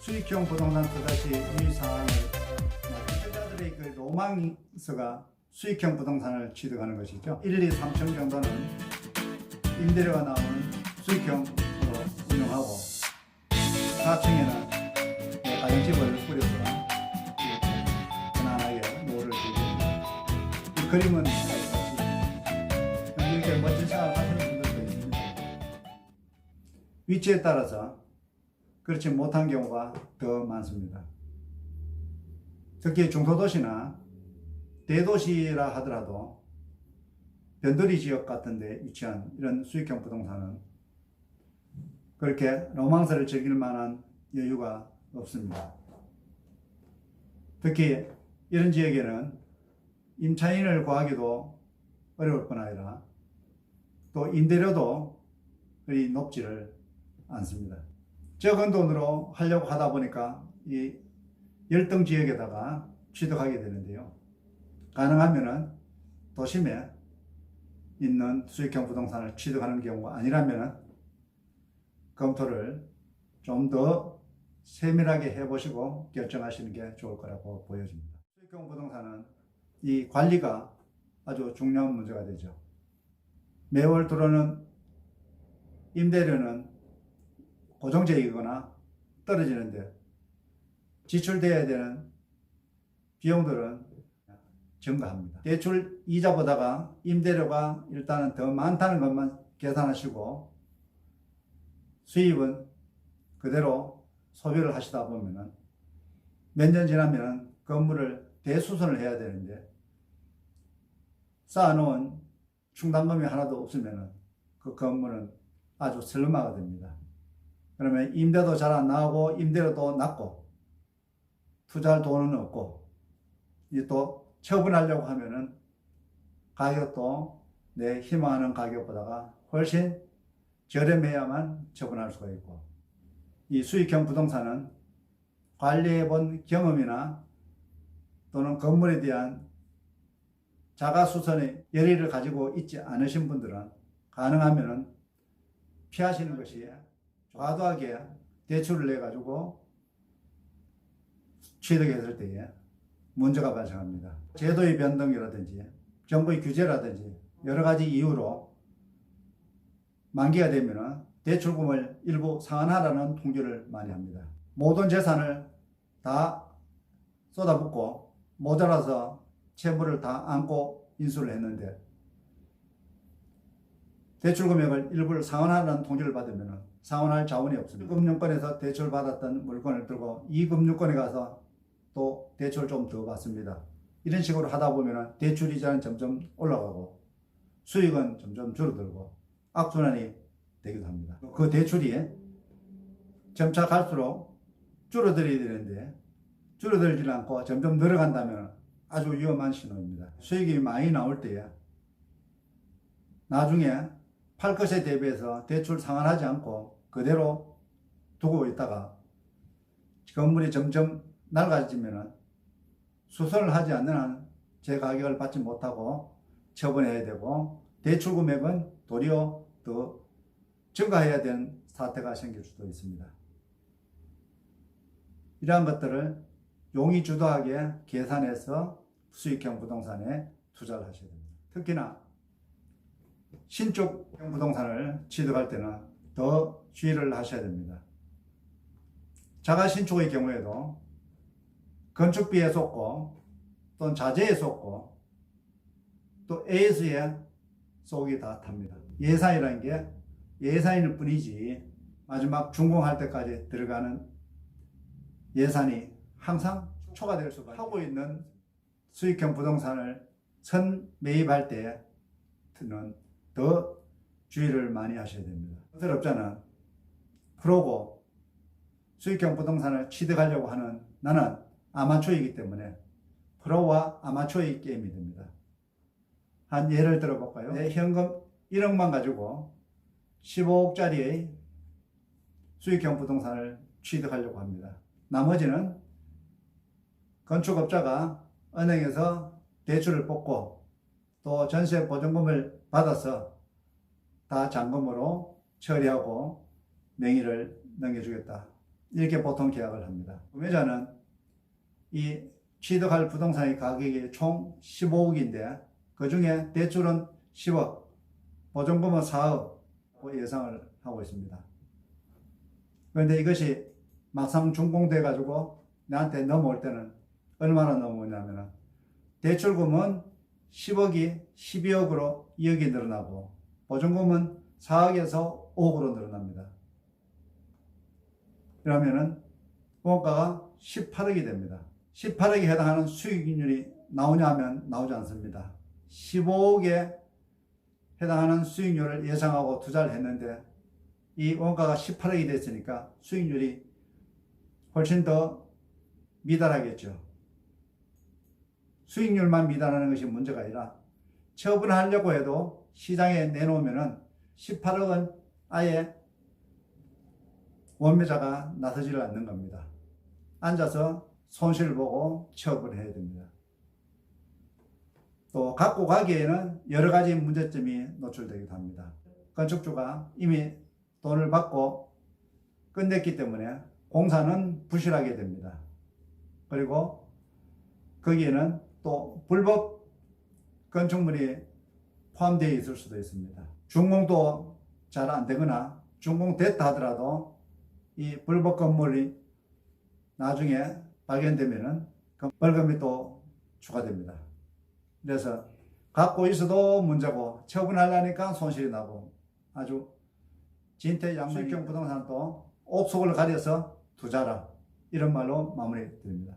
수익형 부동산 투자 시 유의사항을 투자자들의 그 로망서가 수익형 부동산을 취득하는 것이죠. 1, 2, 3층 정도는 임대료가 나오는 수익형으로 운영하고 4층에는 가정집을 꾸려서 편안하게 노후를 즐깁니다. 이 그림은 이렇게 멋진 생활을 하시는 분들도 있습니다. 위치에 따라서 그렇지 못한 경우가 더 많습니다. 특히 중소도시나 대도시라 하더라도 변두리 지역 같은 데 위치한 이런 수익형 부동산은 그렇게 로망스를 즐길 만한 여유가 없습니다. 특히 이런 지역에는 임차인을 구하기도 어려울 뿐 아니라 또 임대료도 그리 높지를 않습니다. 적은 돈으로 하려고 하다 보니까 이 열등 지역에다가 취득하게 되는데요. 가능하면은 도심에 있는 수익형 부동산을 취득하는 경우가 아니라면은 검토를 좀 더 세밀하게 해보시고 결정하시는 게 좋을 거라고 보여집니다. 수익형 부동산은 이 관리가 아주 중요한 문제가 되죠. 매월 들어오는 임대료는 고정적이거나 떨어지는데 지출돼야 되는 비용들은 증가합니다. 대출 이자보다가 임대료가 일단은 더 많다는 것만 계산하시고 수입은 그대로 소비를 하시다 보면은 몇 년 지나면 건물을 대수선을 해야 되는데 쌓아놓은 충당금이 하나도 없으면은 그 건물은 아주 슬럼화가 됩니다. 그러면 임대도 잘 안 나오고 임대료도 낮고 투자할 돈은 없고 또 처분하려고 하면은 가격도 내 희망하는 가격보다가 훨씬 저렴해야만 처분할 수가 있고 이 수익형 부동산은 관리해 본 경험이나 또는 건물에 대한 자가수선의 열의를 가지고 있지 않으신 분들은 가능하면은 피하시는 것이 과도하게 대출을 내 가지고 취득했을 때에 문제가 발생합니다. 제도의 변동이라든지 정부의 규제라든지 여러 가지 이유로 만기가 되면은 대출금을 일부 상환하라는 통지를 많이 합니다. 모든 재산을 다 쏟아붓고 모자라서 채무를 다 안고 인수를 했는데 대출 금액을 일부를 상환하라는 통지를 받으면 상환할 자원이 없습니다. 금융권에서 대출 받았던 물건을 들고 이 금융권에 가서 또 대출 좀 더 받습니다. 이런 식으로 하다 보면 대출 이자는 점점 올라가고 수익은 점점 줄어들고 악순환이 되기도 합니다. 그 대출이 점차 갈수록 줄어들어야 되는데 줄어들지 않고 점점 늘어간다면 아주 위험한 신호입니다. 수익이 많이 나올 때에 나중에 팔 것에 대비해서 대출 상환하지 않고 그대로 두고 있다가 건물이 점점 낡아지면 수선을 하지 않는 한 제 가격을 받지 못하고 처분해야 되고 대출 금액은 도리어 더 증가해야 되는 사태가 생길 수도 있습니다. 이러한 것들을 용의주도하게 계산해서 수익형 부동산에 투자를 하셔야 됩니다. 특히나 신축형 부동산을 취득할 때는 더 주의를 하셔야 됩니다. 자가 신축의 경우에도 건축비에 속고 또는 자재에 속고 또 AS에 속이 다 탑니다. 예산이라는 게 예산일 뿐이지 마지막 준공할 때까지 들어가는 예산이 항상 초과될 수가 하고 있는 수익형 부동산을 선매입할 때는 더 주의를 많이 하셔야 됩니다. 건설업자는 프로고 수익형 부동산을 취득하려고 하는 나는 아마추어이기 때문에 프로와 아마추어의 게임이 됩니다. 한 예를 들어볼까요? 내 현금 1억만 가지고 15억짜리의 수익형 부동산을 취득하려고 합니다. 나머지는 건축업자가 은행에서 대출을 뽑고 또 전세 보증금을 받아서 다 잔금으로 처리하고 명의를 넘겨주겠다. 이렇게 보통 계약을 합니다. 구매자는 이 취득할 부동산의 가격이 총 15억인데 그 중에 대출은 10억, 보증금은 4억 예상을 하고 있습니다. 그런데 이것이 막상 준공돼 가지고 나한테 넘어올 때는 얼마나 넘어오냐면 대출금은 10억이 12억으로 2억이 늘어나고 보증금은 4억에서 5억으로 늘어납니다. 그러면은 원가가 18억이 됩니다. 18억에 해당하는 수익률이 나오냐 하면 나오지 않습니다. 15억에 해당하는 수익률을 예상하고 투자를 했는데 이 원가가 18억이 됐으니까 수익률이 훨씬 더 미달하겠죠. 수익률만 미달하는 것이 문제가 아니라 처분하려고 해도 시장에 내놓으면은 18억은 아예 원매자가 나서지를 않는 겁니다. 앉아서 손실을 보고 취업을 해야 됩니다. 또 갖고 가기에는 여러 가지 문제점이 노출되기도 합니다. 건축주가 이미 돈을 받고 끝냈기 때문에 공사는 부실하게 됩니다. 그리고 거기에는 또 불법 건축물이 포함되어 있을 수도 있습니다. 준공도 잘 안 되거나 준공됐다 하더라도 이 불법 건물이 나중에 발견되면은 벌금이 또 추가됩니다. 그래서 갖고 있어도 문제고 처분하려니까 손실이 나고 아주 진퇴양난형 부동산도 옥석을 가려서 투자라 이런 말로 마무리 드립니다.